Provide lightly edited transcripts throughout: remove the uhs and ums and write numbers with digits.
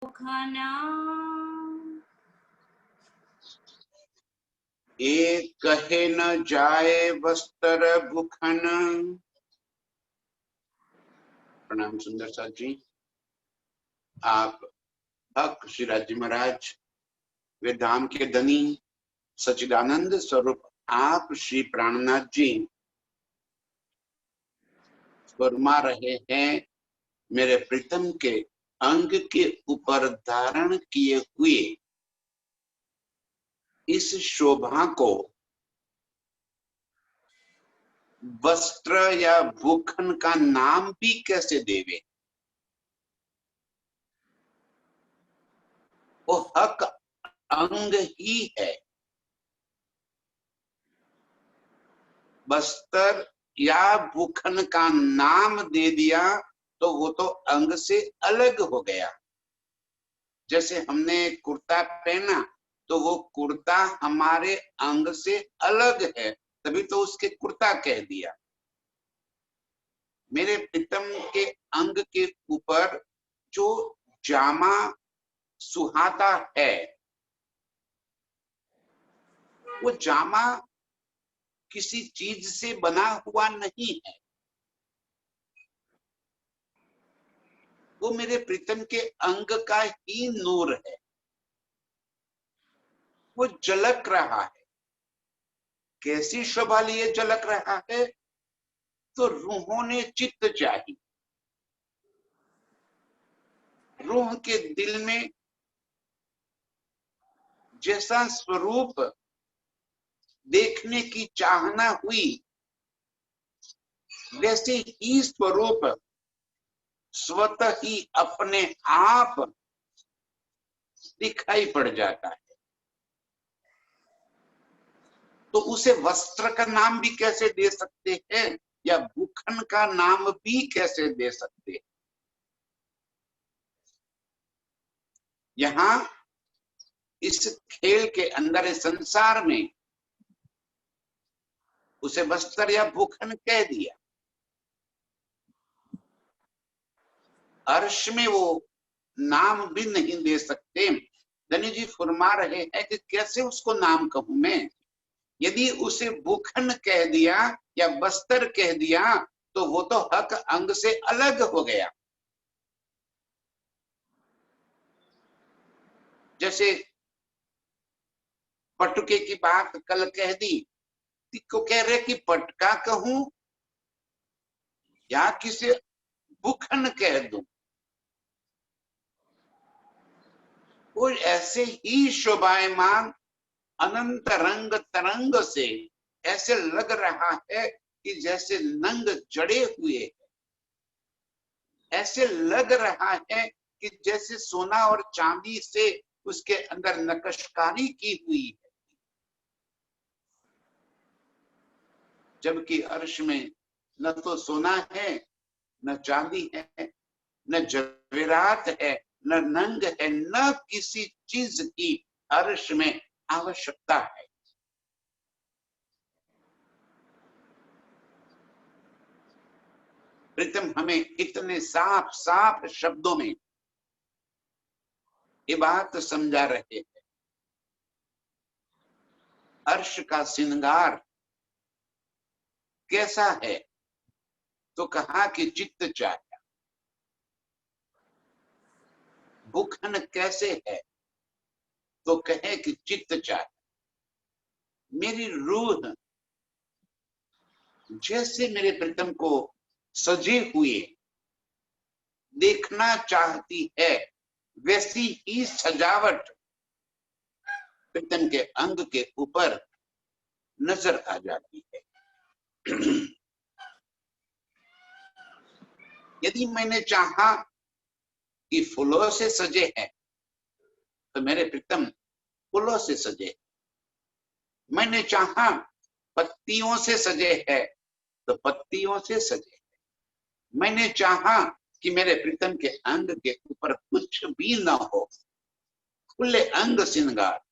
खाना एक कहे न जाए वस्त्र भूखन। प्रणाम सुंदर साथ जी। आप भक्त श्री राज महाराज वे धाम के धनी सच्चिदानंद स्वरूप आप श्री प्राणनाथ जी फरमा रहे हैं, मेरे प्रीतम के अंग के ऊपर धारण किए हुए इस शोभा को वस्त्र या भूखन का नाम भी कैसे देवे। वो हक अंग ही है। वस्त्र या भूखन का नाम दे दिया तो वो तो अंग से अलग हो गया। जैसे हमने कुर्ता पहना तो वो कुर्ता हमारे अंग से अलग है, तभी तो उसके कुर्ता कह दिया। मेरे प्रीतम के अंग के ऊपर जो जामा सुहाता है, वो जामा किसी चीज से बना हुआ नहीं है। वो मेरे प्रीतम के अंग का ही नूर है। वो झलक रहा है। कैसी शोभा लिए झलक रहा है? तो रूहों ने चित्त चाही। रूह के दिल में जैसा स्वरूप देखने की चाहना हुई, वैसे ही स्वरूप स्वतः ही अपने आप दिखाई पड़ जाता है। तो उसे वस्त्र का नाम भी कैसे दे सकते हैं, या भूखन का नाम भी कैसे दे सकते हैं? यहाँ इस खेल के अंदर, इस संसार में उसे वस्त्र या भूखन कह दिया। अर्श में वो नाम भी नहीं दे सकते। धनी जी फरमा रहे हैं कि कैसे उसको नाम कहूं मैं। यदि उसे भूखन कह दिया या बस्तर कह दिया तो वो तो हक अंग से अलग हो गया। जैसे पटुके की बात कल कह दी, को कह रहे कि पटका कहूं या किसे भूखन कह दूं। वो ऐसे ही शोभायमान अनंत रंग तरंग से ऐसे लग रहा है कि जैसे नंग जड़े हुए, ऐसे लग रहा है कि जैसे सोना और चांदी से उसके अंदर नक्काशी की हुई है। जबकि अर्श में न तो सोना है, न चांदी है, न जवेरात है, न नंग है, न किसी चीज की अर्श में आवश्यकता है। प्रीतम हमें इतने साफ साफ शब्दों में ये बात समझा रहे हैं। अर्श का श्रृंगार कैसा है? तो कहा कि चित्त चाह्या। भूखन कैसे है? तो कहे कि चित्त चाह्या। मेरी रूह जैसे मेरे प्रीतम को सजे हुए देखना चाहती है, वैसी ही सजावट प्रीतम के अंग के ऊपर नजर आ जाती है। यदि मैंने चाहा कि फूलों से सजे हैं तो मेरे प्रीतम फूलों से सजे। मैंने चाहा पत्तियों से सजे है तो पत्तियों से सजे। मैंने चाहा कि मेरे प्रीतम के अंग के ऊपर कुछ भी न हो, खुले अंग श्रृंगार,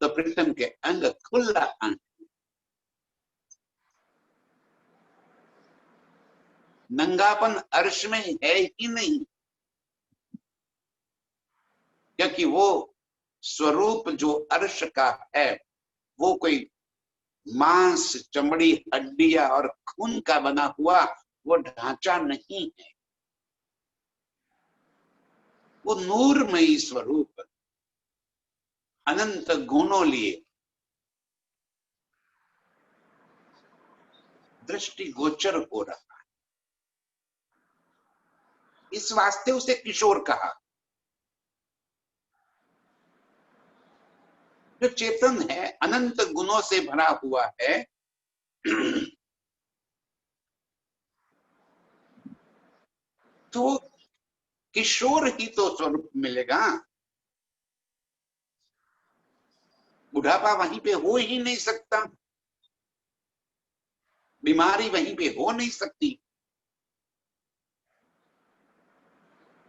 तो प्रीतम के अंग खुला अंग। नंगापन अर्श में है ही नहीं। क्योंकि वो स्वरूप जो अर्श का है वो कोई मांस, चमड़ी, हड्डियां और खून का बना हुआ वो ढांचा नहीं है। वो नूरमयी स्वरूप अनंत गुणों लिए दृष्टि गोचर हो रहा है। इस वास्ते उसे किशोर कहा। जो चेतन है, अनंत गुणों से भरा हुआ है, तो किशोर ही तो स्वरूप मिलेगा। बुढ़ापा वहीं पे हो ही नहीं सकता, बीमारी वहीं पे हो नहीं सकती,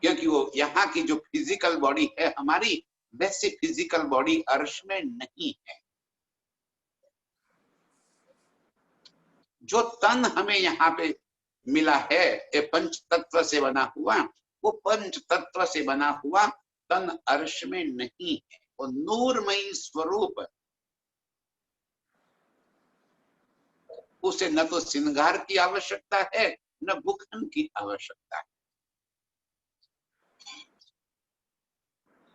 क्योंकि वो यहाँ की जो फिजिकल बॉडी है हमारी, वैसी फिजिकल बॉडी अर्श में नहीं है। जो तन हमें यहाँ पे मिला है ये पंच तत्व से बना हुआ, वो पंच तत्व से बना हुआ तन अर्श में नहीं है। वो नूरमयी स्वरूप, उसे न तो श्रृंगार की आवश्यकता है न भूखन की आवश्यकता है।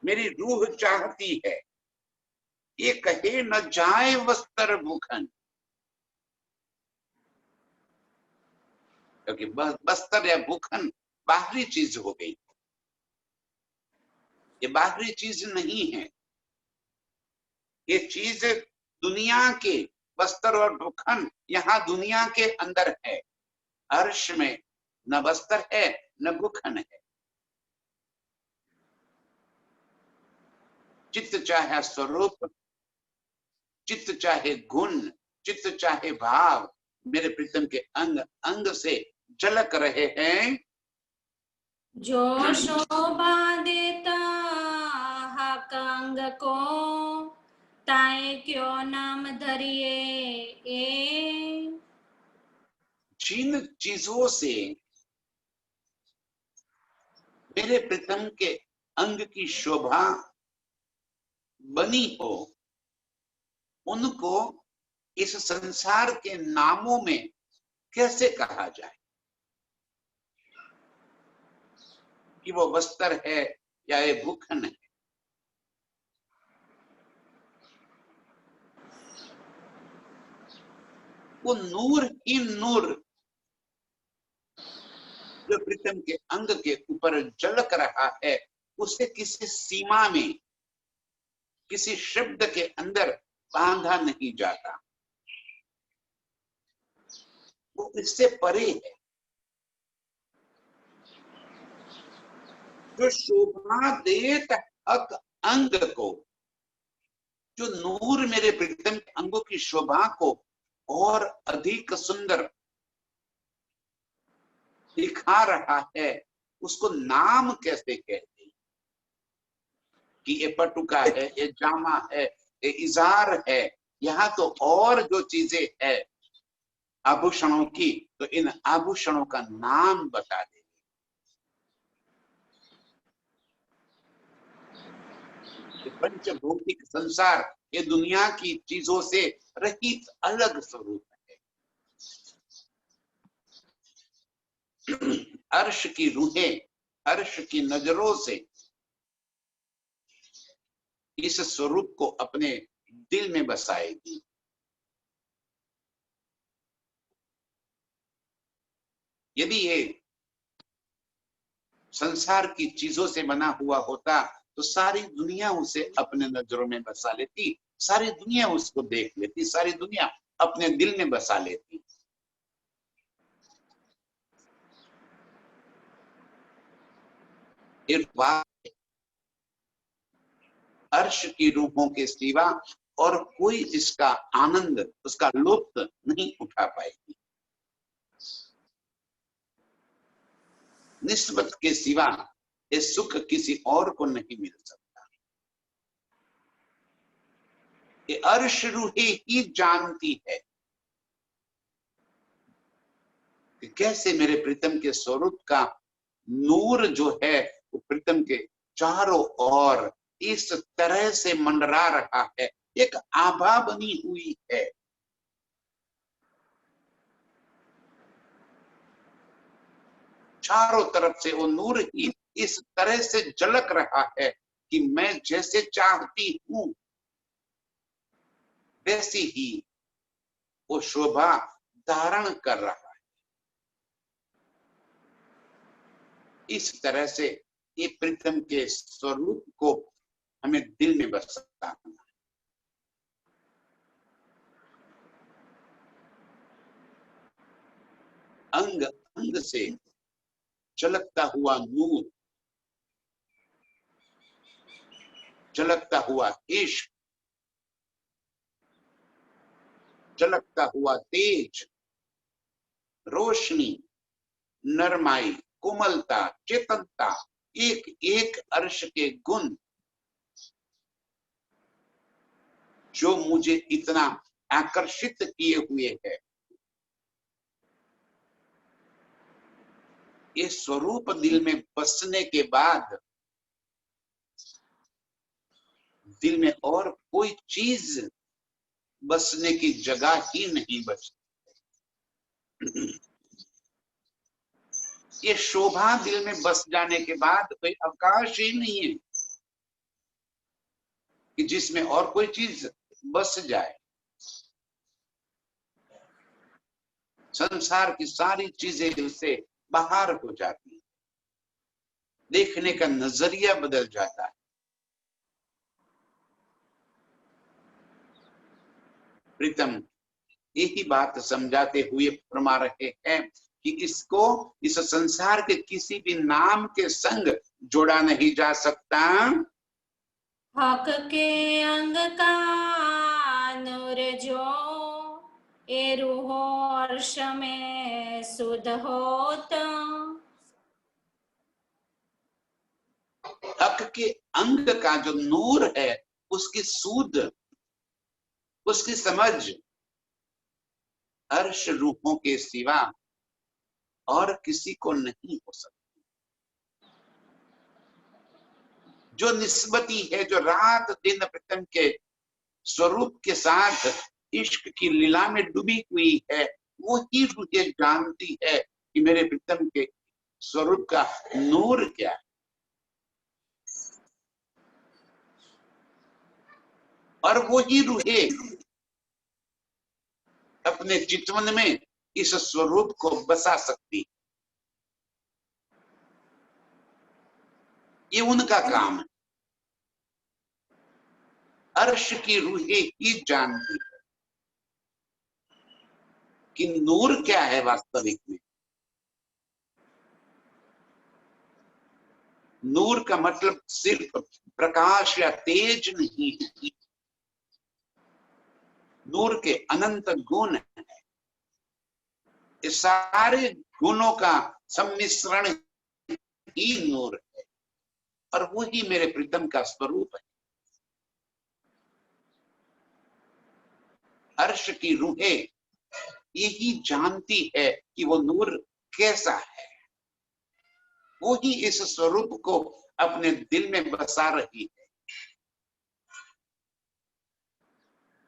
मेरी रूह चाहती है ये कहे न जाए वस्त्र भूखन, क्योंकि बस्तर या भूखन बाहरी चीज हो गई, ये बाहरी चीज नहीं है। ये चीज दुनिया के बस्तर और भूखन यहाँ दुनिया के अंदर है। अर्श में न बस्तर है न भूखन है। चित्त चाहे स्वरूप, चित्त चाहे गुण, चित्त चाहे भाव मेरे प्रीतम के अंग अंग से झलक रहे हैं। जो शोभा देता हाकांग को, ताए क्यों नाम धरिए ए। जिन चीजों से मेरे प्रीतम के अंग की शोभा बनी हो, उनको इस संसार के नामों में कैसे कहा जाए कि वो वस्त्र है या ये भूखन है। वो नूर ही नूर जो प्रीतम के अंग के ऊपर झलक रहा है, उसे किसी सीमा में, किसी शब्द के अंदर बांधा नहीं जाता। वो इससे परे है। जो शोभा देत हक अंग को, जो नूर मेरे प्रीतम के अंगों की शोभा को और अधिक सुंदर दिखा रहा है, उसको नाम कैसे कहते हैं कि ये पटुका है, ये जामा है, ये इजार है। यहाँ तो और जो चीजें है आभूषणों की, तो इन आभूषणों का नाम बता दे। पंचभौतिक संसार ये दुनिया की चीजों से रहित अलग स्वरूप है। अर्श की रूहें अर्श की नजरों से इस स्वरूप को अपने दिल में बसाएगी। यदि ये संसार की चीजों से बना हुआ होता तो सारी दुनिया उसे अपने नजरों में बसा लेती, सारी दुनिया उसको देख लेती, सारी दुनिया अपने दिल में बसा लेती। एक बात, अर्श की रूहों के सिवा और कोई इसका आनंद, उसका लुत्फ नहीं उठा पाएगी। निस्बत के सिवा ये सुख किसी और को नहीं मिल सकता। ये अर्श रूहें ही जानती है कि कैसे मेरे प्रीतम के स्वरूप का नूर जो है वो प्रीतम के चारों ओर इस तरह से मंडरा रहा है, एक आभा बनी हुई है। चारों तरफ से वो नूर ही इस तरह से झलक रहा है कि मैं जैसे चाहती हूं वैसी ही वो शोभा धारण कर रहा है। इस तरह से ये प्रीतम के स्वरूप को हमें दिल में बसाना है। अंग अंग से झलकता हुआ नूर, झलकता हुआ इश्क, झलकता हुआ तेज, रोशनी, नरमाई, कोमलता, चेतनता, एक एक अर्श के गुण जो मुझे इतना आकर्षित किए हुए है। ये स्वरूप दिल में बसने के बाद दिल में और कोई चीज बसने की जगह ही नहीं बचती। ये शोभा दिल में बस जाने के बाद कोई अवकाश ही नहीं है कि जिसमें और कोई चीज बस जाए। संसार की सारी चीजें उससे बाहर हो जाती है, देखने का नजरिया बदल जाता है। प्रीतम यही बात समझाते हुए फरमा रहे हैं कि इसको इस संसार के किसी भी नाम के संग जोड़ा नहीं जा सकता। हक के अंग का नूर जो ए रूहो अर्श में सुध होत। हक के अंग का जो नूर है उसकी सूद, उसकी समझ अर्श रूहों के सिवा और किसी को नहीं हो सकती। जो निस्बती है, जो रात दिन प्रीतम के स्वरूप के साथ इश्क की लीला में डूबी हुई है, वो ही रुझे जानती है कि मेरे प्रीतम के स्वरूप का नूर क्या है। और वो ही रूहे अपने चितवन में इस स्वरूप को बसा सकती, ये उनका काम है। अर्श की रूहें ही जानती है कि नूर क्या है वास्तविक में। नूर का मतलब सिर्फ प्रकाश या तेज नहीं है, नूर के अनंत गुण है। इस सारे गुणों का सम्मिश्रण ही नूर है और वही मेरे प्रीतम का स्वरूप है। अर्श की रूहें यही जानती है कि वो नूर कैसा है, वो ही इस स्वरूप को अपने दिल में बसा रही है।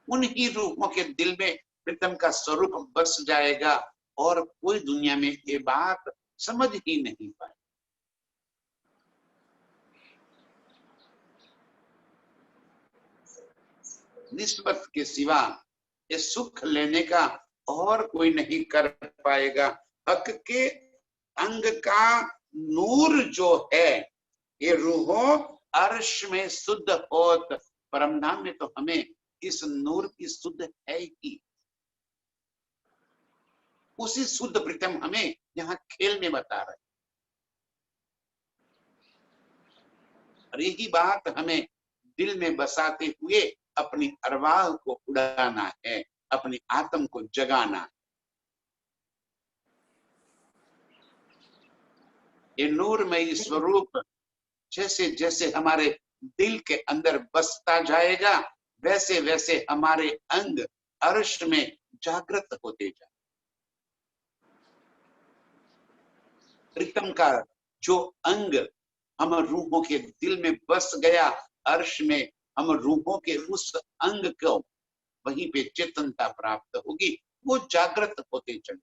उन्हीं रूहों के दिल में प्रीतम का स्वरूप बस जाएगा और कोई दुनिया में ये बात समझ ही नहीं पाए। निस्बत के सिवा ये सुख लेने का और कोई नहीं कर पाएगा। हक के अंग का नूर जो है, ये रूहों अर्श में शुद्ध होत। परमधाम में तो हमें इस नूर की शुद्ध है ही, उसी शुद्ध प्रीतम हमें यहाँ खेल में बता रहे। और यही बात हमें दिल में बसाते हुए अपनी अरवाह को उड़ाना है, अपनी आत्म को जगाना है। ये नूरमयी स्वरूप जैसे जैसे हमारे दिल के अंदर बसता जाएगा, वैसे वैसे हमारे अंग अर्श में जागृत होते जाए। प्रीतम का जो अंग हम रूहों के दिल में बस गया, अर्श में हम रूहों के उस अंग को वहीं पे चेतनता प्राप्त होगी, वो जागृत होते चले।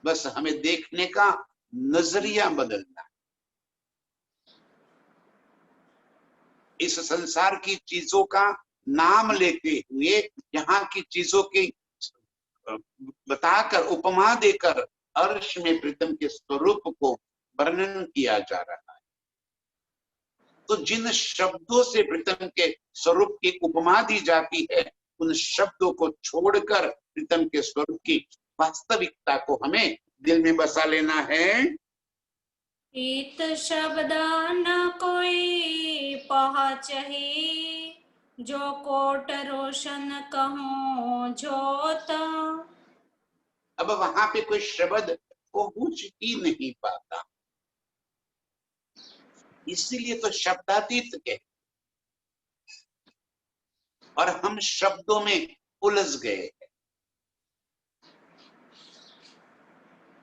बस हमें देखने का नजरिया बदलना है। इस संसार की चीजों का नाम लेते हुए यहाँ की चीजों की बताकर, उपमा देकर अर्श में प्रीतम के स्वरूप को वर्णन किया जा रहा है। तो जिन शब्दों से प्रीतम के स्वरूप की उपमा दी जाती है, उन शब्दों को छोड़कर प्रीतम के स्वरूप की वास्तविकता को हमें दिल में बसा लेना है। इत शब्द न कोई पहचही, जो कोट रोशन कहूँ जोत। अब वहां पे कोई शब्द पहुंच ही नहीं पाता, इसीलिए तो शब्दातीत है और हम शब्दों में उलझ गए।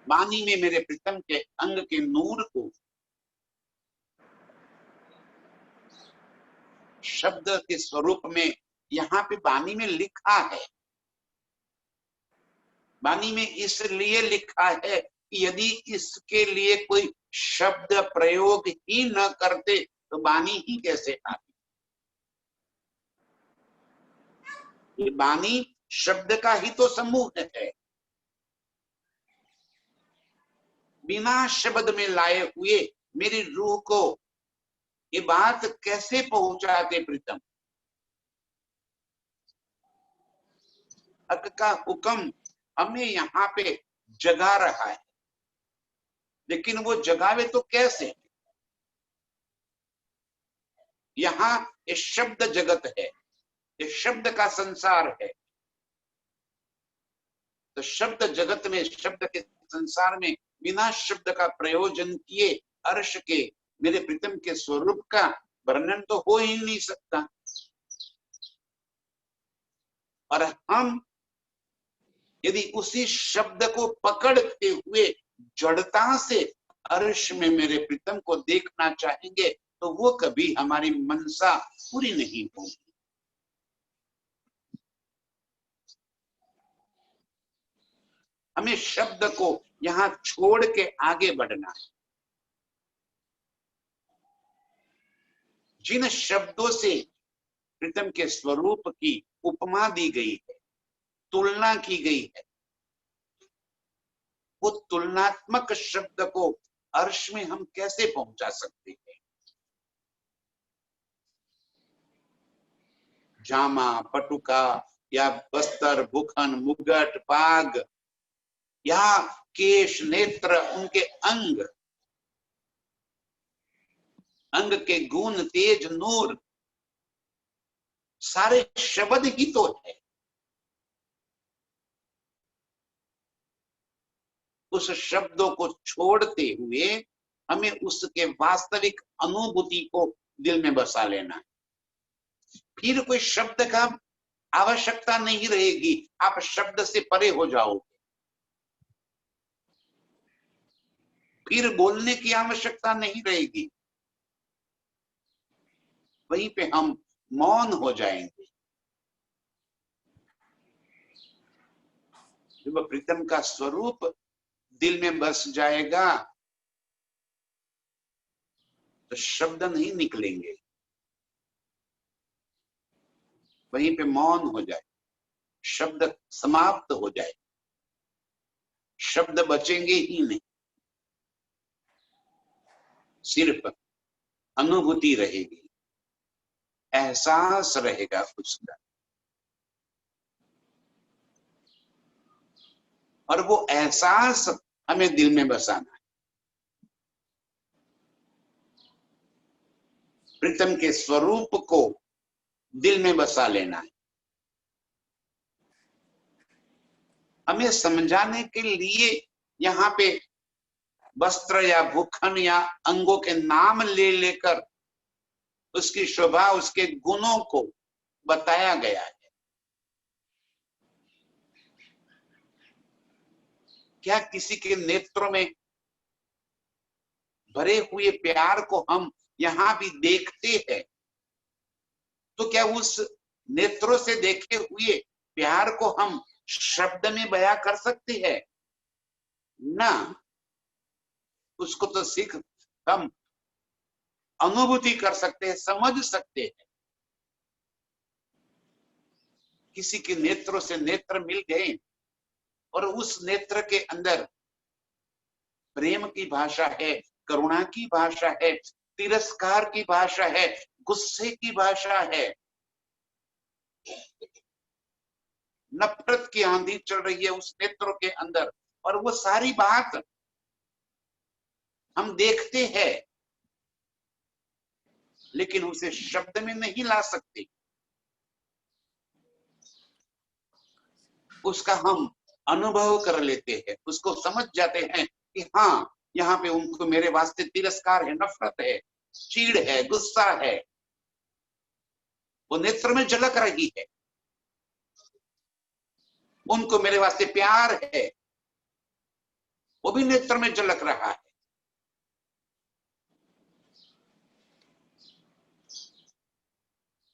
वाणी में मेरे प्रीतम के अंग के नूर को शब्द के स्वरूप में यहाँ पे वाणी में लिखा है। वाणी में इसलिए लिखा है कि यदि इसके लिए कोई शब्द प्रयोग ही न करते तो वाणी ही कैसे आती। ये वाणी शब्द का ही तो समूह है। बिना शब्द में लाए हुए मेरी रूह को ये बात कैसे पहुंचाते प्रीतम। हक का हुक्म हमें यहाँ पे जगा रहा है, लेकिन वो जगावे तो कैसे। यहाँ ये शब्द जगत है, ये शब्द का संसार है। तो शब्द जगत में, शब्द के संसार में बिना शब्द का प्रयोजन किए अर्श के मेरे प्रीतम के स्वरूप का वर्णन तो हो ही नहीं सकता। और हम यदि उसी शब्द को पकड़ते हुए जड़ता से अर्श में मेरे प्रीतम को देखना चाहेंगे तो वो कभी हमारी मनसा पूरी नहीं होगी। हमें शब्द को यहाँ छोड़ के आगे बढ़ना है। जिन शब्दों से प्रीतम के स्वरूप की उपमा दी गई है, तुलना की गई है, वो तुलनात्मक शब्द को अर्श में हम कैसे पहुंचा सकते हैं। जामा, पटुका या बस्तर, भूखन, मुगट, पाग या केश, नेत्र, उनके अंग, अंग के गुण, तेज, नूर, सारे शब्द ही तो है। उस शब्दों को छोड़ते हुए हमें उसके वास्तविक अनुभूति को दिल में बसा लेना है। फिर कोई शब्द का आवश्यकता नहीं रहेगी, आप शब्द से परे हो जाओगे। फिर बोलने की आवश्यकता नहीं रहेगी, वहीं पे हम मौन हो जाएंगे। जब प्रीतम का स्वरूप दिल में बस जाएगा तो शब्द नहीं निकलेंगे, वहीं पे मौन हो जाए, शब्द समाप्त हो जाए, शब्द बचेंगे ही नहीं, सिर्फ अनुभूति रहेगी, एहसास रहेगा उसका। और वो एहसास हमें दिल में बसाना है। प्रीतम के स्वरूप को दिल में बसा लेना है। हमें समझाने के लिए यहाँ पे वस्त्र या भूखन या अंगों के नाम ले लेकर उसकी शोभा, उसके गुणों को बताया गया है। क्या किसी के नेत्रों में भरे हुए प्यार को हम यहाँ भी देखते हैं, तो क्या उस नेत्रों से देखे हुए प्यार को हम शब्द में बयां कर सकते हैं? ना, उसको तो सिर्फ हम अनुभूति कर सकते हैं, समझ सकते हैं। किसी के नेत्रों से नेत्र मिल गए और उस नेत्र के अंदर प्रेम की भाषा है, करुणा की भाषा है, तिरस्कार की भाषा है, गुस्से की भाषा है, नफरत की आंधी चल रही है उस नेत्रों के अंदर, और वो सारी बात हम देखते हैं, लेकिन उसे शब्द में नहीं ला सकते। उसका हम अनुभव कर लेते हैं, उसको समझ जाते हैं कि हाँ, यहाँ पे उनको मेरे वास्ते तिरस्कार है, नफरत है, चीड़ है, गुस्सा है, वो नेत्र में झलक रही है। उनको मेरे वास्ते प्यार है, वो भी नेत्र में झलक रहा है।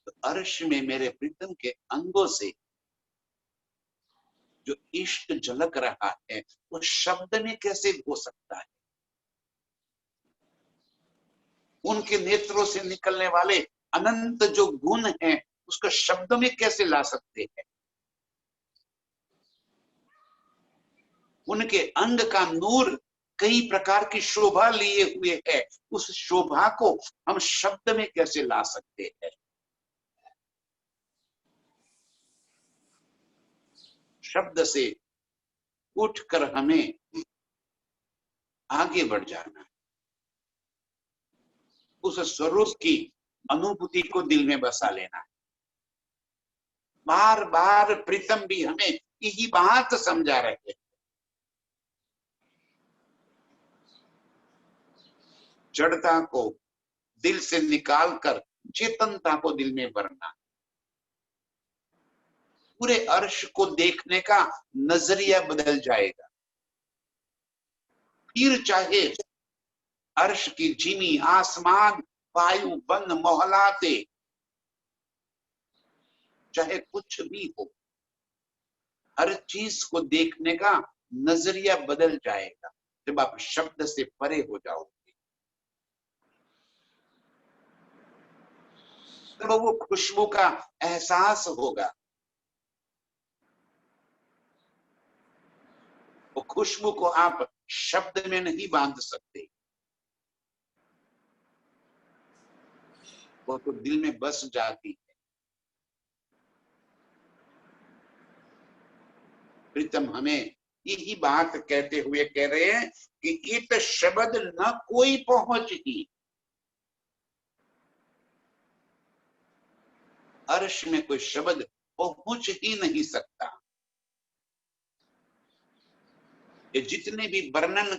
तो अर्श में मेरे प्रीतम के अंगों से जो इश्क झलक रहा है, वो शब्द में कैसे हो सकता है? उनके नेत्रों से निकलने वाले अनंत जो गुण हैं, उसको शब्द में कैसे ला सकते हैं? उनके अंग का नूर कई प्रकार की शोभा लिए हुए है, उस शोभा को हम शब्द में कैसे ला सकते हैं? शब्द से उठकर हमें आगे बढ़ जाना है, उस स्वरूप की अनुभूति को दिल में बसा लेना है। बार बार प्रीतम भी हमें यही बात समझा रहे हैं। जड़ता को दिल से निकालकर चेतनता को दिल में भरना, पूरे अर्श को देखने का नजरिया बदल जाएगा। फिर चाहे अर्श की जिमी, आसमान, वायु, वन, मोहलाते, चाहे कुछ भी हो, हर चीज को देखने का नजरिया बदल जाएगा जब आप शब्द से परे हो जाओगे। तब वो खुशबू का एहसास होगा। वो खुशबू को आप शब्द में नहीं बांध सकते, वो तो दिल में बस जाती है। प्रीतम हमें यही बात कहते हुए कह रहे हैं कि इत शब्द न कोई पहुंच ही। अर्श में कोई शब्द पहुंच ही नहीं सकता। ये जितने भी वर्णन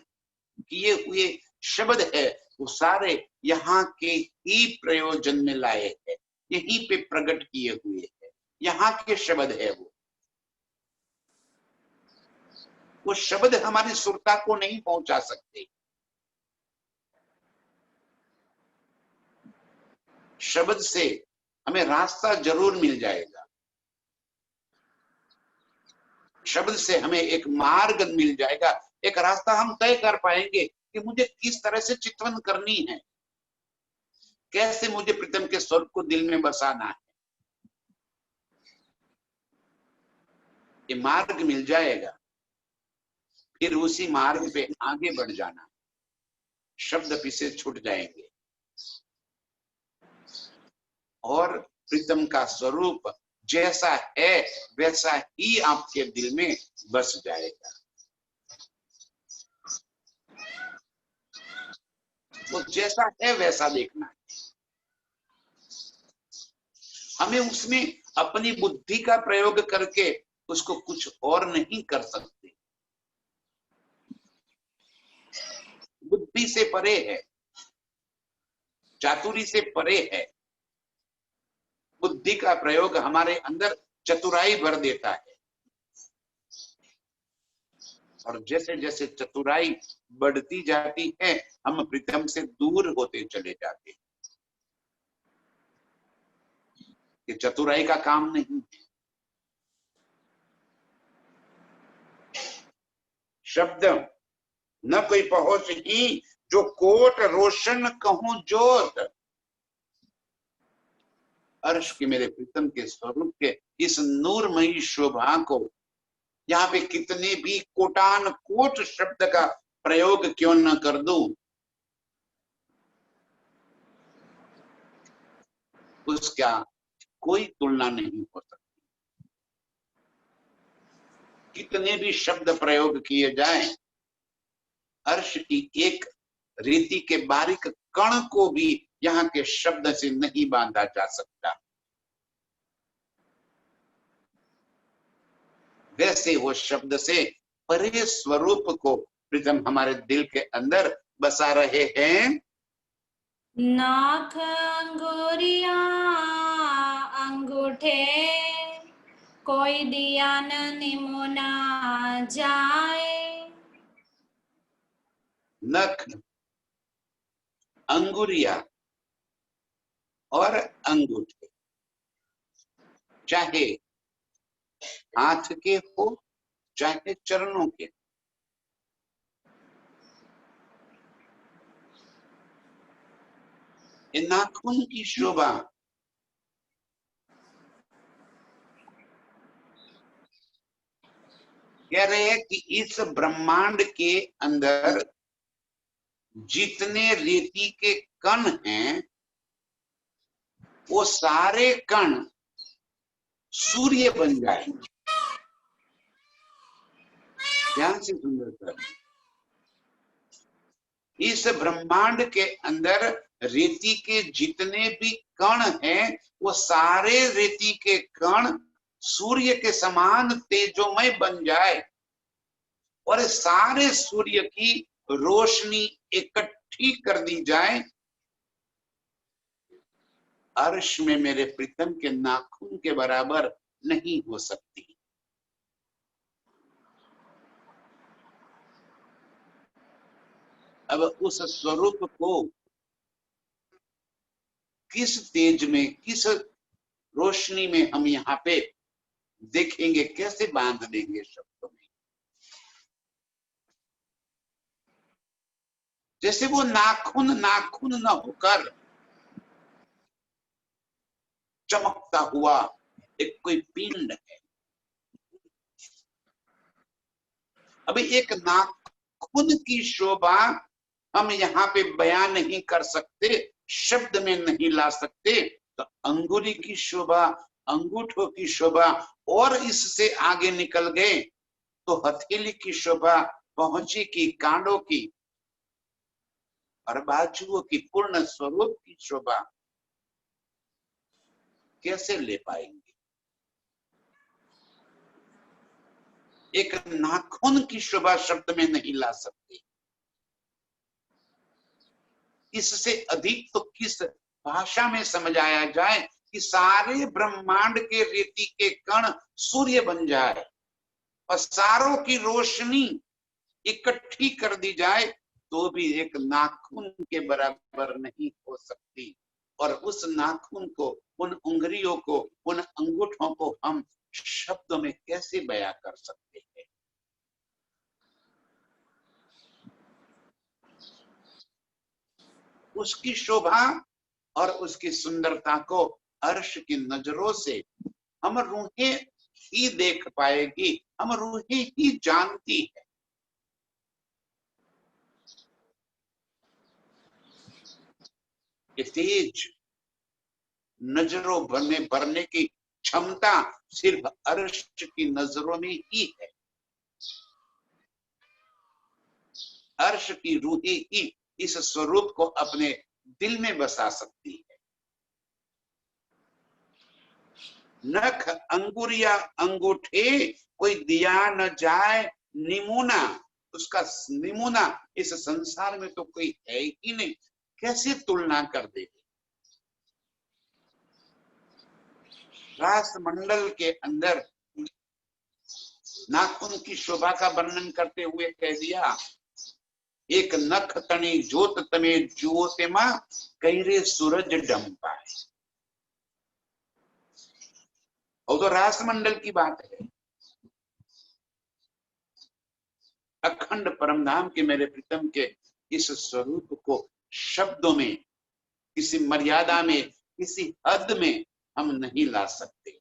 किए हुए शब्द है, वो सारे यहाँ के ही प्रयोजन में लाए हैं, यहीं पे प्रकट किए हुए हैं, यहाँ के शब्द है। वो शब्द हमारी सुरता को नहीं पहुंचा सकते। शब्द से हमें रास्ता जरूर मिल जाएगा, शब्द से हमें एक मार्ग मिल जाएगा, एक रास्ता हम तय कर पाएंगे कि मुझे किस तरह से चितवन करनी है, कैसे मुझे प्रीतम के स्वर्ग को दिल में बसाना है। ये मार्ग मिल जाएगा, फिर उसी मार्ग पे आगे बढ़ जाना, शब्द पीछे छूट जाएंगे और प्रीतम का स्वरूप जैसा है वैसा ही आपके दिल में बस जाएगा। वो जैसा है वैसा देखना है, हमें उसमें अपनी बुद्धि का प्रयोग करके उसको कुछ और नहीं कर सकते। बुद्धि से परे है, चातुरी से परे है। बुद्धि का प्रयोग हमारे अंदर चतुराई भर देता है। और जैसे जैसे चतुराई बढ़ती जाती है हम प्रीतम से दूर होते चले जाते हैं। ये चतुराई का काम नहीं है। शब्द न कोई पहुंच ही जो कोट रोशन कहूं जोत। अर्श के मेरे प्रीतम के स्वरूप के इस नूरमयी शोभा को यहाँ पे कितने भी कोटान कोट शब्द का प्रयोग क्यों न कर दूं, उसका कोई तुलना नहीं हो सकती। कितने भी शब्द प्रयोग किए जाएं, अर्श की एक रीति के बारीक कण को भी यहाँ के शब्द से नहीं बांधा जा सकता। वैसे वो शब्द से परे स्वरूप को प्रीतम हमारे दिल के अंदर बसा रहे हैं। नाक अंगुरिया अंगूठे कोई दिया न निमुना जाए। नख, अंगुरिया और अंगूठे, चाहे हाथ के हो चाहे चरणों के, ये नाखून की शोभा कह रहे हैं कि इस ब्रह्मांड के अंदर जितने रेती के कण हैं वो सारे कण सूर्य बन जाएंगे। ध्यान से सुंदर कर, इस ब्रह्मांड के अंदर रेती के जितने भी कण हैं वो सारे रेती के कण सूर्य के समान तेजोमय बन जाए और सारे सूर्य की रोशनी इकट्ठी कर दी जाए। अर्श में मेरे प्रीतम के नाखून के बराबर नहीं हो सकती। अब उस स्वरूप को किस तेज में, किस रोशनी में हम यहाँ पे देखेंगे, कैसे बांध देंगे शब्दों में। जैसे वो नाखून नाखून न होकर चमकता हुआ एक कोई पिंड है। अभी एक नाखून की शोभा हम यहाँ पे बयान नहीं कर सकते, शब्द में नहीं ला सकते, तो अंगुली की शोभा, अंगूठों की शोभा, और इससे आगे निकल गए तो हथेली की शोभा, पहुंची की, कांडों की और बाजुओं की, पूर्ण स्वरूप की शोभा कैसे ले पाएंगे। एक नाखून की शोभा शब्द में नहीं ला सकते। इससे अधिक तो किस भाषा में समझाया जाए कि सारे ब्रह्मांड के रेती के कण सूर्य बन जाए और सारों की रोशनी इकट्ठी कर दी जाए तो भी एक नाखून के बराबर नहीं हो सकती। और उस नाखून को, उन उंगलियों को, उन अंगूठों को हम शब्दों में कैसे बयां कर सकते हैं। उसकी शोभा और उसकी सुंदरता को अर्श की नजरों से हम रूहें ही देख पाएगी, हम रूहें ही जानती है। ये तेज नजरों में भरने की क्षमता सिर्फ अर्श की नजरों में ही है। अर्श की रूहें ही इस स्वरूप को अपने दिल में बसा सकती है। नख, अंगुरिया, अंगूठे कोई दिया न जाए निमुना, उसका निमुना इस संसार में तो कोई है ही नहीं, कैसे तुलना कर दे। राष्ट्रमंडल के अंदर नाखून की शोभा का वर्णन करते हुए कह दिया, एक नख तने जोत तमे जुओ तेमा कई रे सूरज डंपा। और तो रासमंडल की बात है, अखंड परमधाम के मेरे प्रीतम के इस स्वरूप को शब्दों में, किसी मर्यादा में, किसी हद में हम नहीं ला सकते।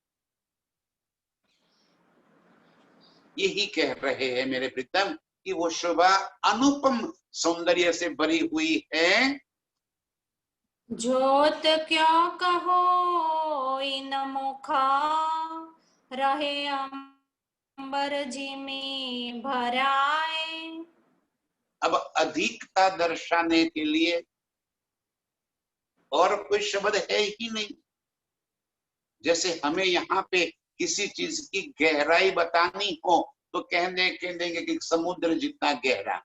यही कह रहे हैं मेरे प्रीतम कि वो शोभा अनुपम सौंदर्य से भरी हुई है। जोत क्यों कहो इन मुखा, रहे अंबर जिमी भराए। अब अधिकता दर्शाने के लिए और कोई शब्द है ही नहीं। जैसे हमें यहाँ पे किसी चीज की गहराई बतानी हो तो कह देंगे कि समुद्र जितना गहरा।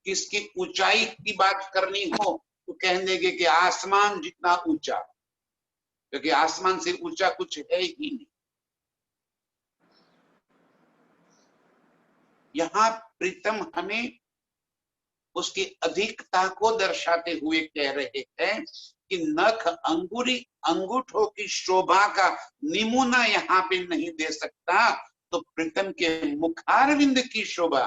किसकी ऊंचाई की बात करनी हो तो कह देंगे कि आसमान जितना ऊंचा, क्योंकि आसमान से ऊंचा कुछ है ही नहीं। यहाँ प्रीतम हमें उसकी अधिकता को दर्शाते हुए कह रहे हैं कि नख अंगूरी अंगूठों की शोभा का निमूना यहाँ पे नहीं दे सकता, तो प्रीतम के मुखारविंद की शोभा,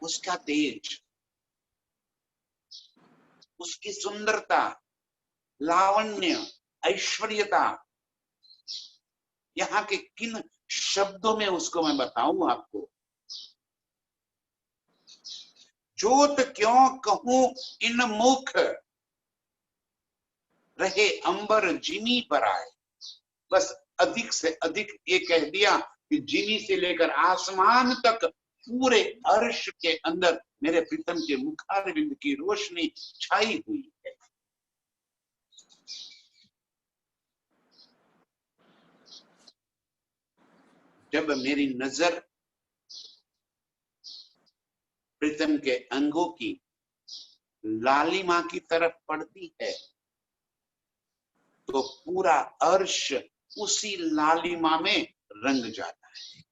उसका तेज, उसकी सुंदरता, लावण्य, ऐश्वर्यता, यहाँ के किन शब्दों में उसको मैं बताऊं आपको। जोत क्यों कहूं इन मुख, रहे अंबर जिमी पर आए। बस अधिक से अधिक ये कह दिया कि जिमी से लेकर आसमान तक पूरे अर्श के अंदर मेरे प्रीतम के मुखारविंद की रोशनी छाई हुई है। जब मेरी नजर प्रीतम के अंगों की लालिमा की तरफ पड़ती है तो पूरा अर्श उसी लालिमा में रंग जाता है।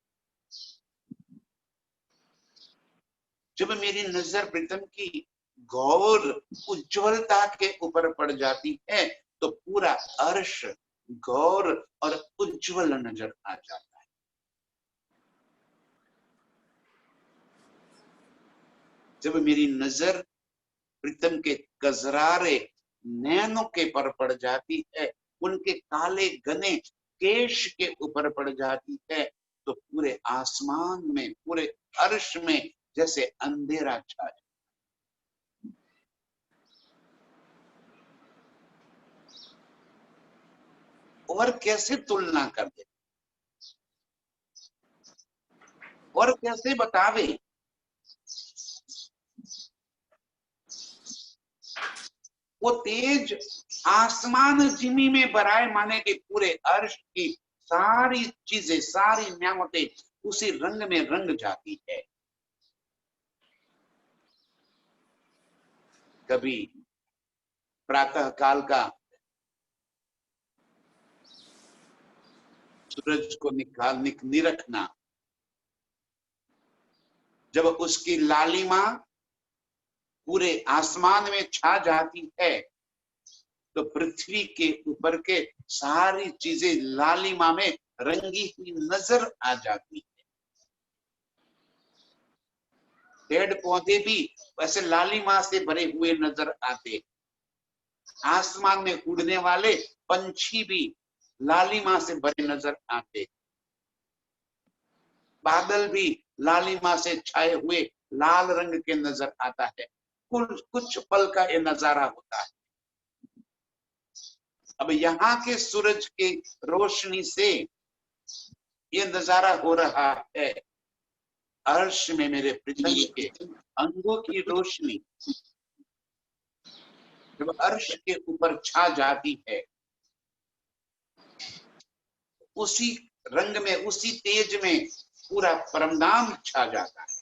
जब मेरी नजर प्रीतम की गौर उज्ज्वलता के ऊपर पड़ जाती है तो पूरा अर्श गौर और उज्ज्वल नजर आ जाता है। जब मेरी नजर प्रीतम के कजरारे नैनों के पर पड़ जाती है, उनके काले घने केश के ऊपर पड़ जाती है तो पूरे आसमान में, पूरे अर्श में जैसे अंधेरा छा जाए। और कैसे तुलना कर दे और कैसे बतावे। वो तेज आसमान जिमी में बराए, माने कि पूरे अर्श की सारी चीजें, सारी न्यामतें उसी रंग में रंग जाती है। कभी प्रातः काल का सूरज को निरखना, जब उसकी लालिमा पूरे आसमान में छा जाती है तो पृथ्वी के ऊपर के सारी चीजें लालिमा में रंगी हुई नजर आ जाती है। पेड़ पौधे भी वैसे लालिमा से भरे हुए नजर आते, आसमान में उड़ने वाले पंछी भी लालिमा से भरे नजर आते, बादल भी लालिमा से छाए हुए लाल रंग के नजर आता है। कुछ पल का ये नजारा होता है। अब यहाँ के सूरज के रोशनी से ये नजारा हो रहा है, अर्श में मेरे पृथ्वी के अंगों की रोशनी जब अर्श के ऊपर छा जाती है, उसी रंग में, उसी तेज में पूरा परमधाम छा जाता है।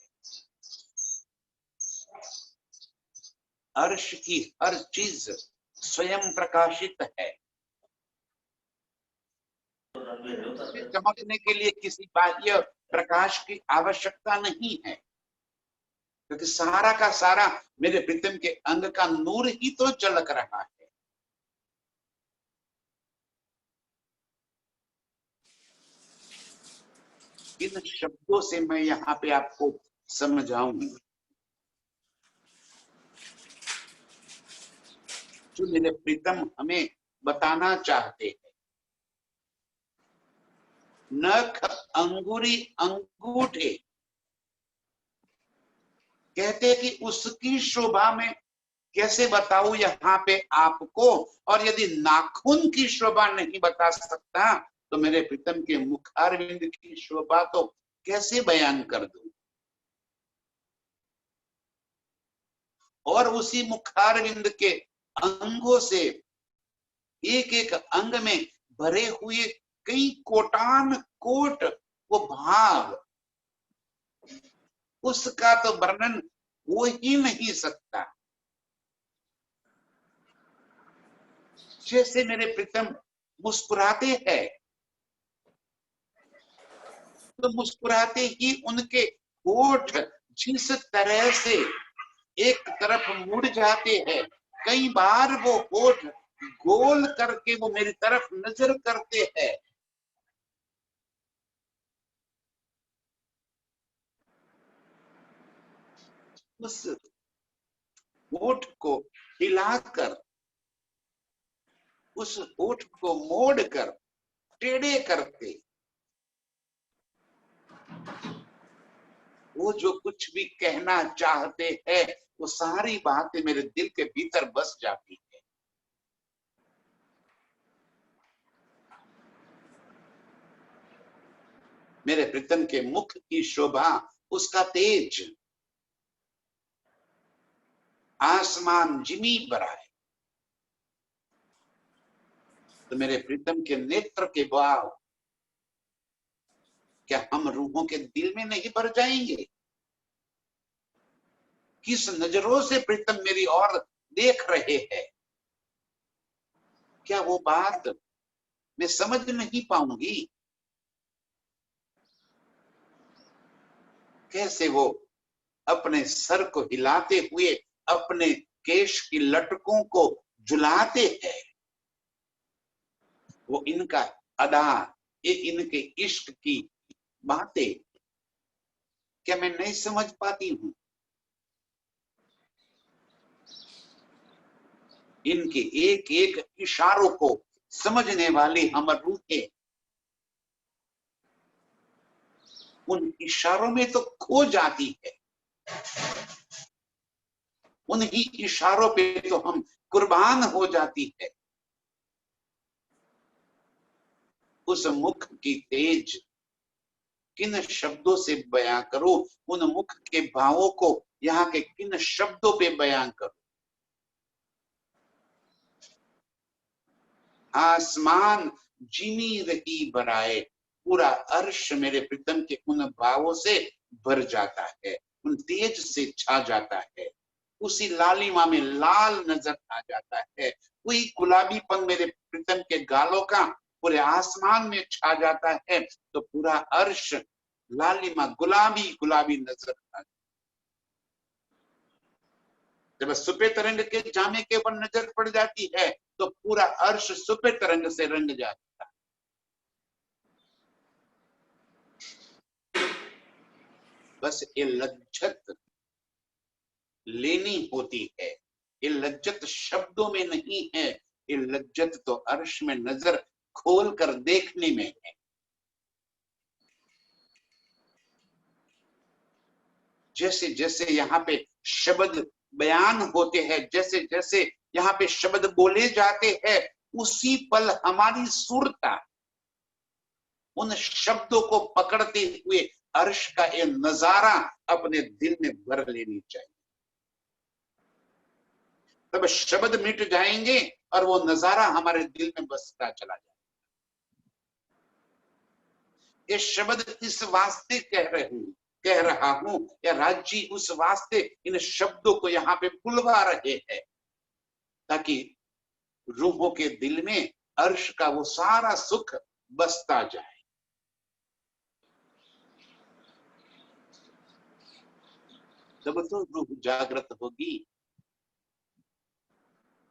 अर्श की हर चीज स्वयं प्रकाशित है। चमकने के लिए किसी बाह्य प्रकाश की आवश्यकता नहीं है, क्योंकि सारा का सारा मेरे प्रीतम के अंग का नूर ही तो झलक रहा है। इन शब्दों से मैं यहाँ पे आपको समझाऊंगा, जो मेरे प्रीतम हमें बताना चाहते हैं। नख अंगूरी अंगूठे, कहते कि उसकी शोभा में कैसे बताऊं यहाँ पे आपको, और यदि नाखून की शोभा नहीं बता सकता तो मेरे प्रीतम के मुखारविंद की शोभा तो कैसे बयान कर दूं। और उसी मुखारविंद के अंगों से एक एक अंग में भरे हुए कई कोटान कोट वो भाव, उसका तो वर्णन हो ही नहीं सकता। जैसे मेरे प्रीतम मुस्कुराते हैं, तो मुस्कुराते ही उनके होठ जिस तरह से एक तरफ मुड़ जाते हैं, कई बार वो होठ गोल करके वो मेरी तरफ नजर करते हैं। उस होठ को हिलाकर, उस होठ को मोड़कर, टेढ़े करके वो जो कुछ भी कहना चाहते हैं, वो सारी बातें मेरे दिल के भीतर बस जाती है। मेरे प्रीतम के मुख की शोभा, उसका तेज आसमान जिमी भरा है, तो मेरे प्रीतम के नेत्र के भाव क्या हम रूहों के दिल में नहीं भर जाएंगे? किस नजरों से प्रीतम मेरी ओर देख रहे हैं, क्या वो बात मैं समझ नहीं पाऊंगी? कैसे वो अपने सर को हिलाते हुए अपने केश की लटकों को झुलाते हैं, वो इनका अदा, ये इनके इश्क की बातें क्या मैं नहीं समझ पाती हूं? इनके एक एक इशारों को समझने वाली हम रूहें उन इशारों में तो खो जाती है, उन्हीं इशारों पे तो हम कुर्बान हो जाती है। उस मुख की तेज किन शब्दों से बयां करो, उन मुख के भावों को यहाँ के किन शब्दों पे बयां करो। आसमान जिमी रही बराए, पूरा अर्श मेरे प्रीतम के उन भावों से भर जाता है, उन तेज से छा जाता है। उसी लालिमा में लाल नजर आ जाता है, वही गुलाबीपन मेरे प्रीतम के गालों का पूरे आसमान में छा जाता है, तो पूरा अर्श लालिमा गुलाबी गुलाबी नजर आता है। जब सफेद रंग के जामे के ऊपर नजर पड़ जाती है तो पूरा अर्श सफेद रंग से रंग जाता है। बस ये लज्जत लेनी होती है, ये लज्जत शब्दों में नहीं है, ये लज्जत तो अर्श में नजर खोल कर देखने में है। जैसे जैसे यहाँ पे शब्द बयान होते हैं, जैसे जैसे यहाँ पे शब्द बोले जाते हैं, उसी पल हमारी सुरता उन शब्दों को पकड़ते हुए अर्श का ये नजारा अपने दिल में भर लेनी चाहिए। तब शब्द मिट जाएंगे और वो नजारा हमारे दिल में बसता चला जाएगा। ये शब्द इस वास्ते कह रहा हूं, या राज्य उस वास्ते इन शब्दों को यहाँ पे बुलवा रहे हैं, ताकि रूहों के दिल में अर्श का वो सारा सुख बसता जाए। जब तो रूह जागृत होगी,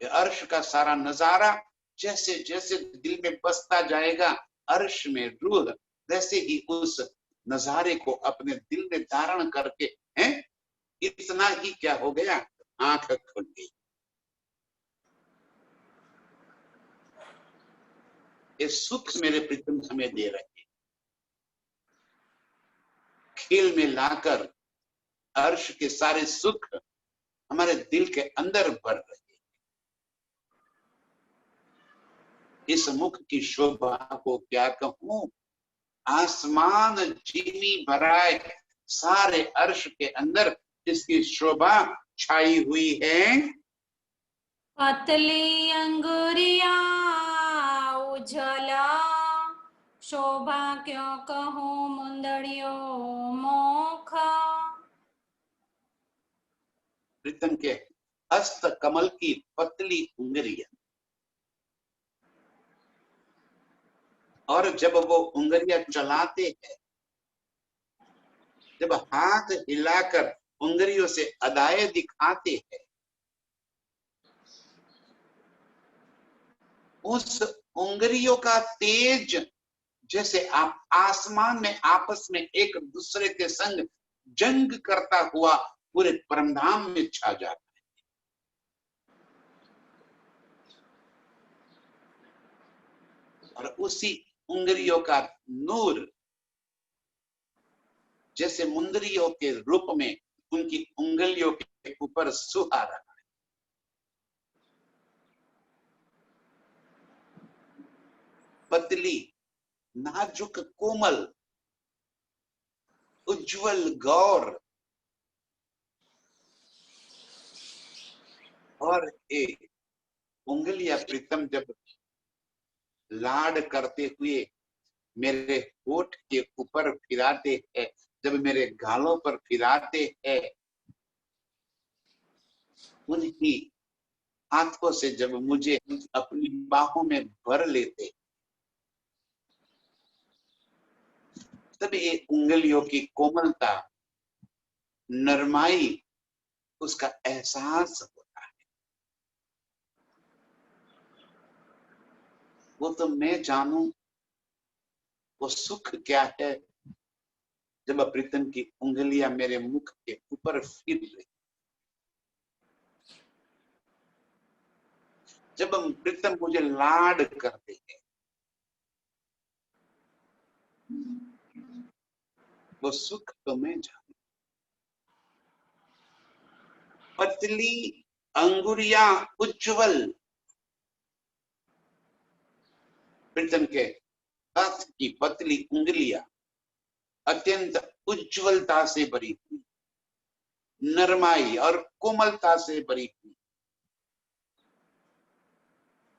अर्श का सारा नजारा जैसे जैसे दिल में बसता जाएगा, अर्श में रूह वैसे ही उस नजारे को अपने दिल में धारण करके, हैं, इतना ही क्या हो गया, आंख खुल गई। ये सुख मेरे प्रीतम हमें दे रहे हैं, खेल में लाकर अर्श के सारे सुख हमारे दिल के अंदर भर रहे हैं। इस मुख की शोभा को क्या कहूं, आसमान चीनी भराए सारे अर्श के अंदर इसकी शोभा छाई हुई है। पतली अंगुरिया उजला, शोभा क्यों कहूँ मुंदड़ियो मोखा। प्रीतम के हस्त कमल की पतली उंगलियां, और जब वो उंगलियां चलाते हैं, जब हाथ हिलाकर उंगलियों से अदाएं दिखाते हैं, उस उंगलियों का तेज जैसे आप आसमान में आपस में एक दूसरे के संग जंग करता हुआ पूरे परमधाम में छा जाता है। और उसी उंगलियों का नूर जैसे मुंदरियों के रूप में उनकी उंगलियों के ऊपर सुहा रहा है। पतली, नाजुक, कोमल, उज्जवल, गौर, और एक उंगलियां प्रीतम जब लाड करते हुए मेरे होठ के ऊपर फिराते हैं, जब मेरे गालों पर फिराते हैं, उनकी हाथों से जब मुझे अपनी बाहों में भर लेते, तब ये उंगलियों की कोमलता, नरमाई, उसका एहसास होता है। वो तो मैं जानूं वो सुख क्या है, जब प्रीतम की उंगलियां मेरे मुख के ऊपर फिर रही, जब प्रीतम मुझे लाड करते हैं, वो सुख तो मैं जानूं। पतली अंगुरियां उज्जवल, प्रीतम के हाथ की पतली उंगलियां अत्यंत उज्जवलता से भरी हुई, नरमाई और कोमलता से भरी हुई,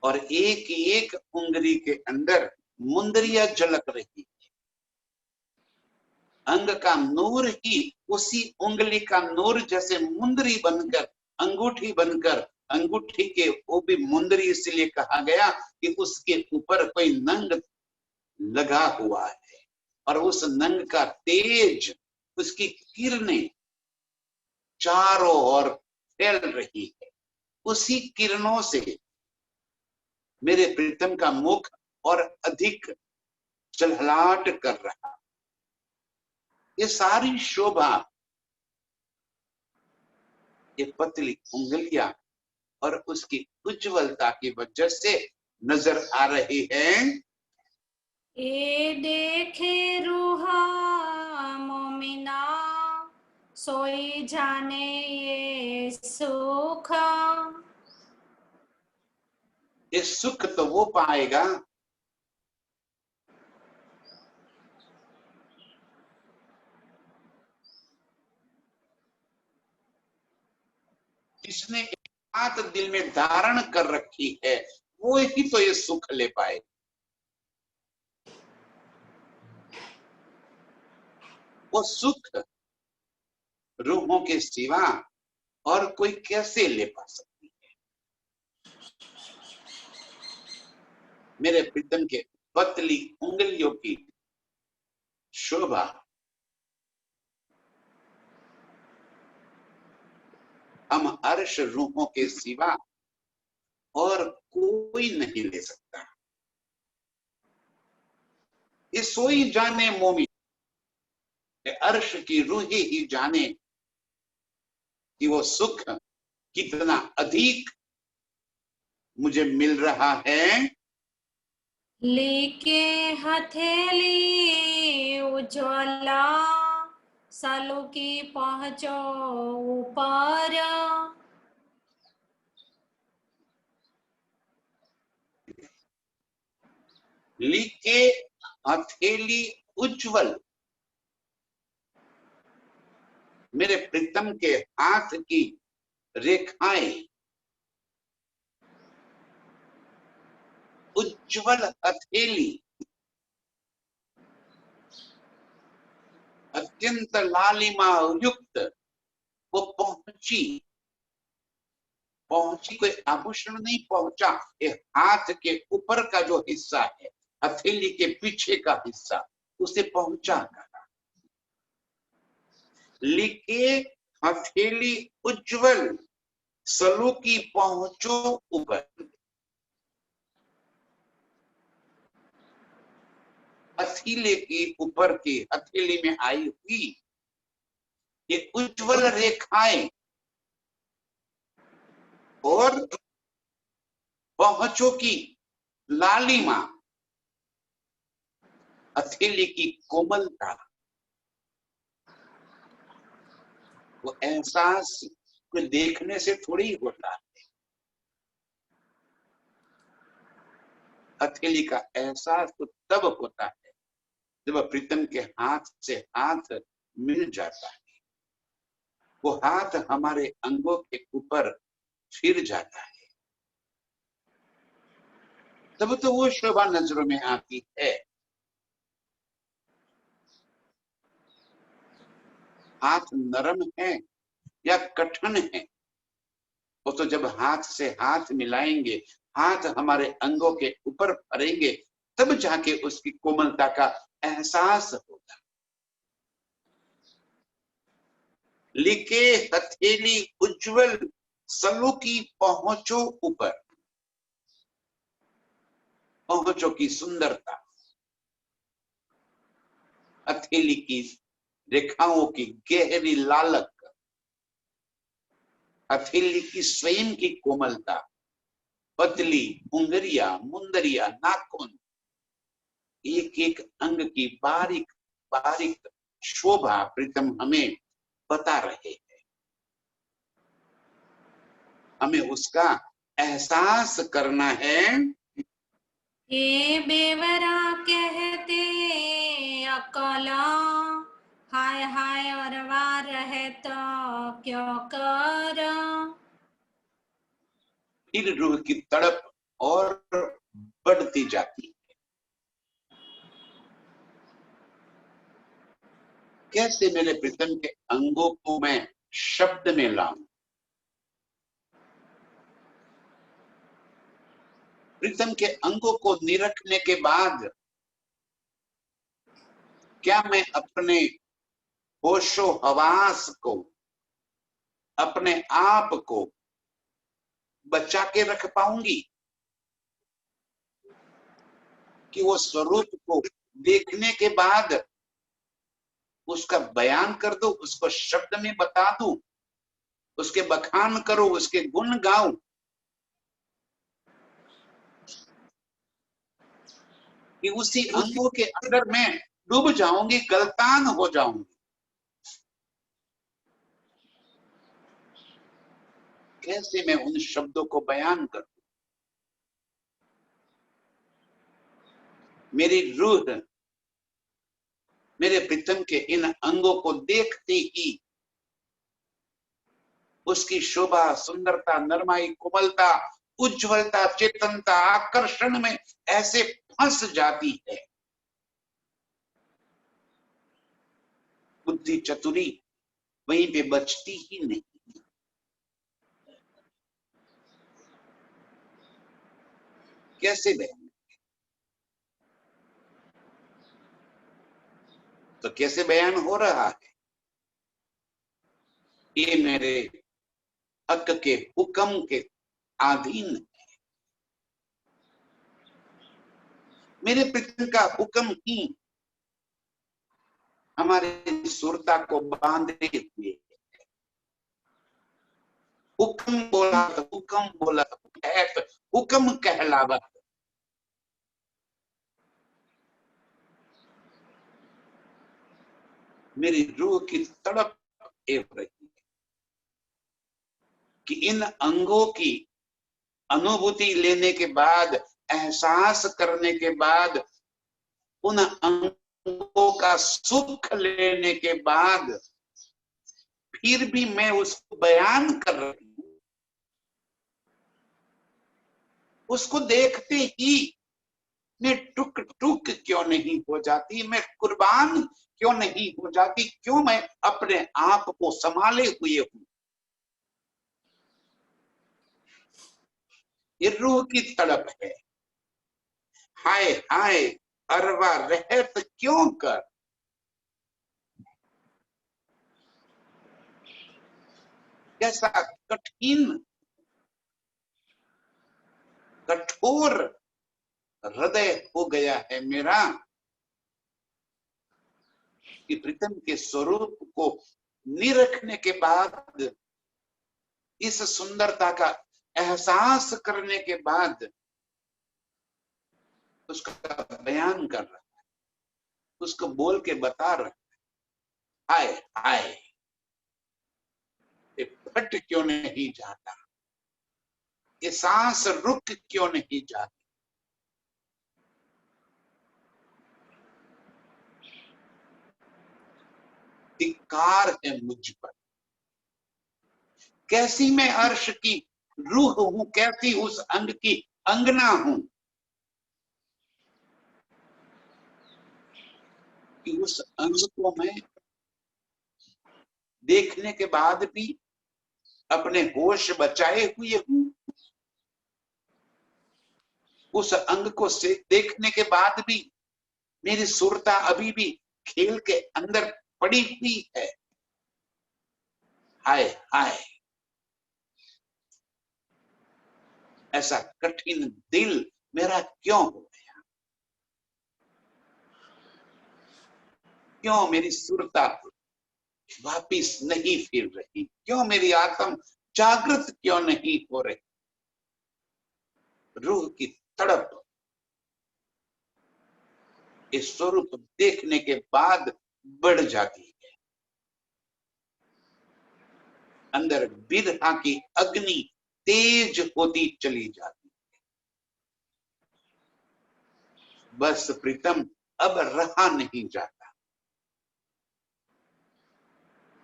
और एक एक उंगली के अंदर मुंदरियां झलक रही, अंग का नूर ही उसी उंगली का नूर जैसे मुंदरी बनकर, अंगूठी बनकर, अंगूठी के वो भी मुंदरी इसलिए कहा गया कि उसके ऊपर कोई नंग लगा हुआ है, और उस नंग का तेज, उसकी किरणें चारों ओर फैल रही है। उसी किरणों से मेरे प्रीतम का मुख और अधिक चलहलाट कर रहा। ये सारी शोभा ये पतली उंगलियां और उसकी उज्जवलता की वजह से नजर आ रही है। ए देखे रूहा मोमिना, सोई जाने ये सुख। ये सुख तो वो पाएगा जिसने एक बात दिल में धारण कर रखी है, वो ही तो ये सुख ले पाए। वो सुख रूहों के सिवा और कोई कैसे ले पा सकती है। मेरे प्रीतम के पतली उंगलियों की शोभा, हम अर्श रूहों के सिवा और कोई नहीं ले सकता। ये सोई जाने मोमिन, अर्श की रूहें ही जाने कि वो सुख कितना अधिक मुझे मिल रहा है। लेके हथेली उज्ज्वला, सालों की पहुंचो ऊपर। लिखे हथेली उज्जवल, मेरे प्रीतम के हाथ की रेखाएं उज्जवल, हथेली अत्यंत लालिमा युक्त, वो पहुंची पहुंची कोई आभूषण नहीं पहुंचा, ये हाथ के ऊपर का जो हिस्सा है, हथेली के पीछे का हिस्सा, उसे पहुंचा कहा। लिखे हथेली उज्जवल, सलू की पहुंचो ऊपर। हथेली की ऊपर की हथेली में आई हुई ये उज्जवल रेखाएं और पहुंचों की लालिमा, हथेली की कोमलता, वो एहसास को देखने से थोड़ी होता है। हथेली का एहसास तो तब होता है जब प्रीतम के हाथ से हाथ मिल जाता है, वो हाथ हमारे अंगों के ऊपर फिर जाता है, तब तो वो शोभा नजरों में आती है। हाथ नरम है या कठिन है, वो तो जब हाथ से हाथ मिलाएंगे, हाथ हमारे अंगों के ऊपर भरेंगे, तब जाके उसकी कोमलता का एहसास होगा। लिखे हथेली उज्जवल, सलू की पहुंचो ऊपर, पहुंचो की सुंदरता, हथेली की रेखाओं की गहरी लालक, हथेली की स्वयं की कोमलता, पतली उंगलियां, मुंदरिया, नाखून, एक एक अंग की बारीक बारीक शोभा प्रीतम हमें बता रहे हैं। हमें उसका एहसास करना है। ये बेवरा कहते अकला, हाय हाय और वार रहे तो क्यों कर। फिर रूह की तड़प और बढ़ती जाती है। कैसे मेरे प्रीतम के अंगों को मैं शब्द में लाऊं। प्रीतम के अंगों को निरखने के बाद क्या मैं अपने होशो हवास को, अपने आप को बचा के रख पाऊंगी कि वो स्वरूप को देखने के बाद उसका बयान कर दूं, उसको शब्द में बता दूं, उसके बखान करूं, उसके गुण गाऊं, कि उसी अंगों के अंदर मैं डूब जाऊंगी, गलतान हो जाऊंगी। कैसे मैं उन शब्दों को बयान करूं। मेरी रूह मेरे प्रीतम के इन अंगों को देखते ही उसकी शोभा, सुंदरता, नरमाई, कोमलता, उज्जवलता, चेतनता, आकर्षण में ऐसे फंस जाती है। बुद्धि चतुरी वहीं पे बचती ही नहीं। कैसे बहन, तो कैसे बयान हो रहा है? ये मेरे हक के हुक्म के अधीन है। मेरे प्रीतम का हुक्म ही हमारे सुरता को बांधे हुए। हुक्म बोला तो हुक्म बोला है तो हुक्म कहलावा। मेरी रूह की तड़प एव रही है कि इन अंगों की अनुभूति लेने के बाद, एहसास करने के बाद, उन अंगों का सुख लेने के बाद फिर भी मैं उसको बयान कर रही हूं। उसको देखते ही मैं टुक टुक क्यों नहीं हो जाती, मैं कुर्बान क्यों नहीं हो जाती, क्यों मैं अपने आप को संभाले हुए हूं। ये रूह की तड़प है। हाय हाय अरवा रहत क्यों कर। कैसा कठिन कठोर हृदय हो गया है मेरा कि प्रीतम के स्वरूप को निरखने के बाद, इस सुंदरता का एहसास करने के बाद उसका बयान कर रहा है, उसको बोल के बता रहा है। हाय हाय ये फट क्यों नहीं जाता, ये सांस रुक क्यों नहीं जाती। धिक्कार है मुझ पर। कैसी मैं अर्श की रूह हूं, कैसी उस अंग की अंगना हूं कि उस अंग को मैं देखने के बाद भी अपने होश बचाए हुए हूं। उस अंग को से देखने के बाद भी मेरी सुरता अभी भी खेल के अंदर पड़ी हुई है। हाय हाय ऐसा कठिन दिल मेरा क्यों हो गया, क्यों मेरी सुरता वापिस नहीं फिर रही, क्यों मेरी आत्म जागृत क्यों नहीं हो रही। रूह की तड़प इस स्वरूप देखने के बाद बढ़ जाती है। अंदर विरहा की अग्नि तेज होती चली जाती है। बस प्रीतम अब रहा नहीं जाता।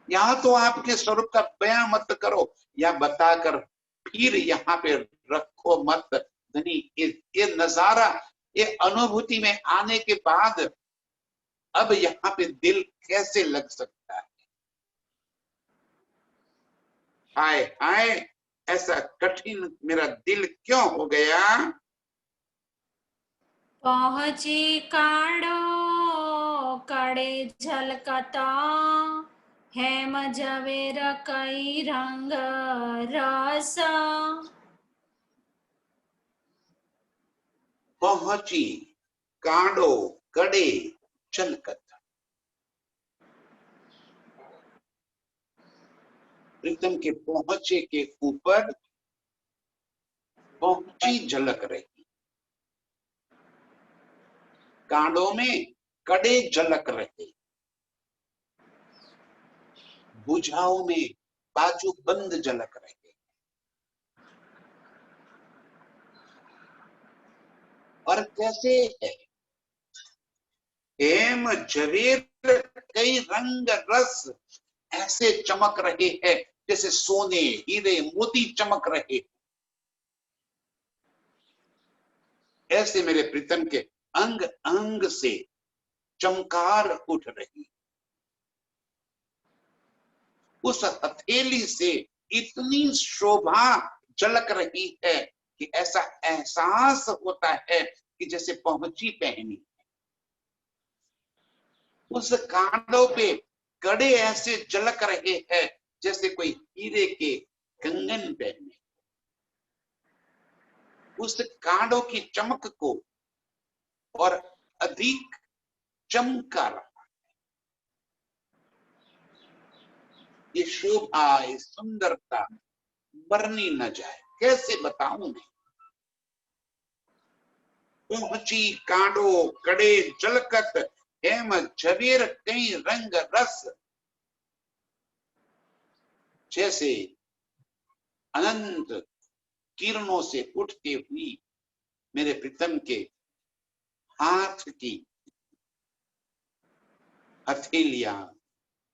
यहां तो आपके स्वरूप का बयां मत करो या बताकर फिर यहाँ पे रखो मत धनी। ये नजारा, ये अनुभूति में आने के बाद अब यहाँ पे दिल कैसे लग सकता है। हाय हाय ऐसा कठिन मेरा दिल क्यों हो गया। पहुंची कांडो कड़े झलकता हेम जवेर कई रंग रस। पहुंची कांडो कड़े झलकत। प्रीतम के पहुंचे के ऊपर पहुंची झलक रही, कांडों में कड़े झलक रहे, भुजाओं में बाजू बंद झलक रहे। और कैसे है हेम जवेर कई रंग रस ऐसे चमक रहे हैं जैसे सोने हीरे मोती चमक रहे। ऐसे मेरे प्रीतम के अंग अंग से चमकार उठ रही। उस हथेली से इतनी शोभा झलक रही है कि ऐसा एहसास होता है कि जैसे पहुंची पहनी। उस कांडों पे कड़े ऐसे झलक रहे हैं जैसे कोई हीरे के कंगन पहने। उस कांडों की चमक को और अधिक चमका रहा। ये शोभा, ये सुंदरता बरनी न जाए, कैसे बताऊं मैं। ऊंची कांडो कड़े जलकत हेम झवेर कई रंग रस। जैसे अनंत किरणों से उठती हुई मेरे प्रीतम के हाथ की हथेलियां,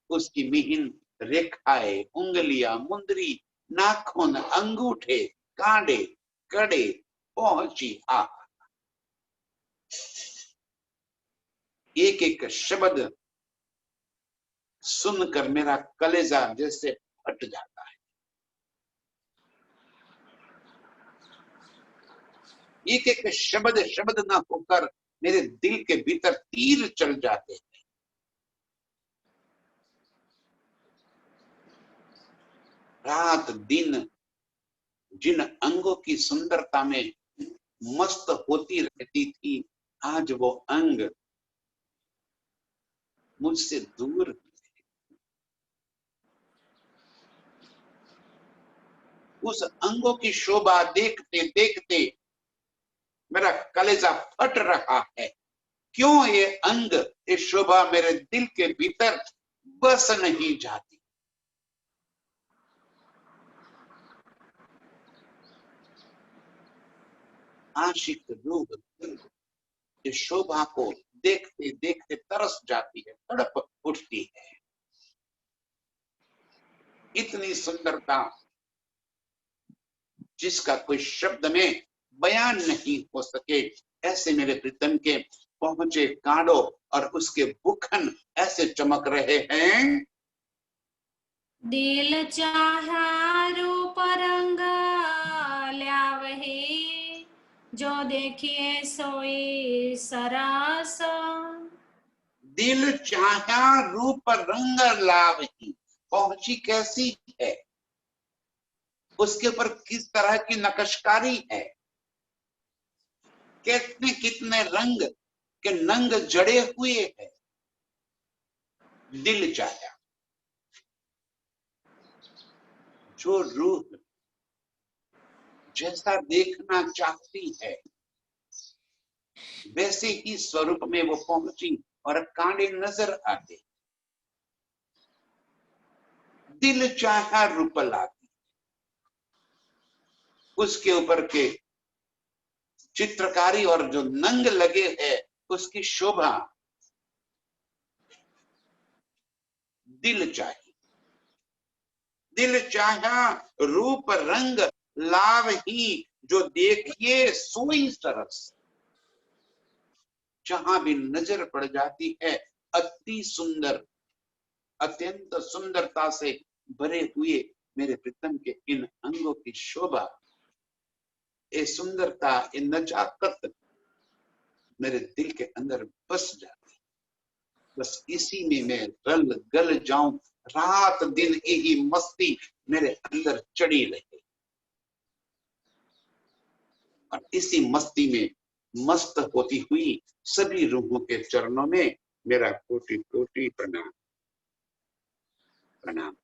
उसकी मिहिन रेखाएं, उंगलियां, मुंदरी, नाखून, अंगूठे, कांडे, कड़े पहुंची आ। एक एक शब्द सुनकर मेरा कलेजा जैसे फट जाता है। एक एक शब्द शब्द ना होकर मेरे दिल के भीतर तीर चल जाते हैं। रात दिन जिन अंगों की सुंदरता में मस्त होती रहती थी, आज वो अंग मुझसे दूर। उस अंगों की शोभा देखते देखते मेरा कलेजा फट रहा है। क्यों ये अंग, ये शोभा मेरे दिल के भीतर बस नहीं जाती। आशिक रूह इस शोभा को देखते देखते तरस जाती है, तड़प उठती है। इतनी सुंदरता जिसका कोई शब्द में बयान नहीं हो सके, ऐसे मेरे प्रीतम के पहुंचे कांडो और उसके बुखन ऐसे चमक रहे हैं। दिल चाहा रूप रंग ल्यावहे, जो देखिए सोई सरास। दिल चाहा रूप रंग लावही, पहुंची कैसी है, उसके ऊपर किस तरह की नक्शकारी है, कितने कितने रंग के नंग जड़े हुए हैं। दिल चाहा, जो रूह जैसा देखना चाहती है वैसे ही स्वरूप में वो पहुंची और कांडे नजर आते। दिल चाहा रूप लाती, उसके ऊपर के चित्रकारी और जो नंग लगे हैं उसकी शोभा दिल चाहिए। दिल चाहा रूप रंग लाव ही, जो देखिए सोई सरस। जहां भी नजर पड़ जाती है अति सुंदर, अत्यंत सुंदरता से भरे हुए मेरे प्रीतम के इन अंगों की शोभा, ये सुंदरता, ये नजाकत मेरे दिल के अंदर बस जाती। बस इसी में मैं रल गल जाऊं, रात दिन यही मस्ती मेरे अंदर चढ़ी रहे और इसी मस्ती में मस्त होती हुई सभी रूहों के चरणों में मेरा कोटि कोटि प्रणाम। प्रणाम।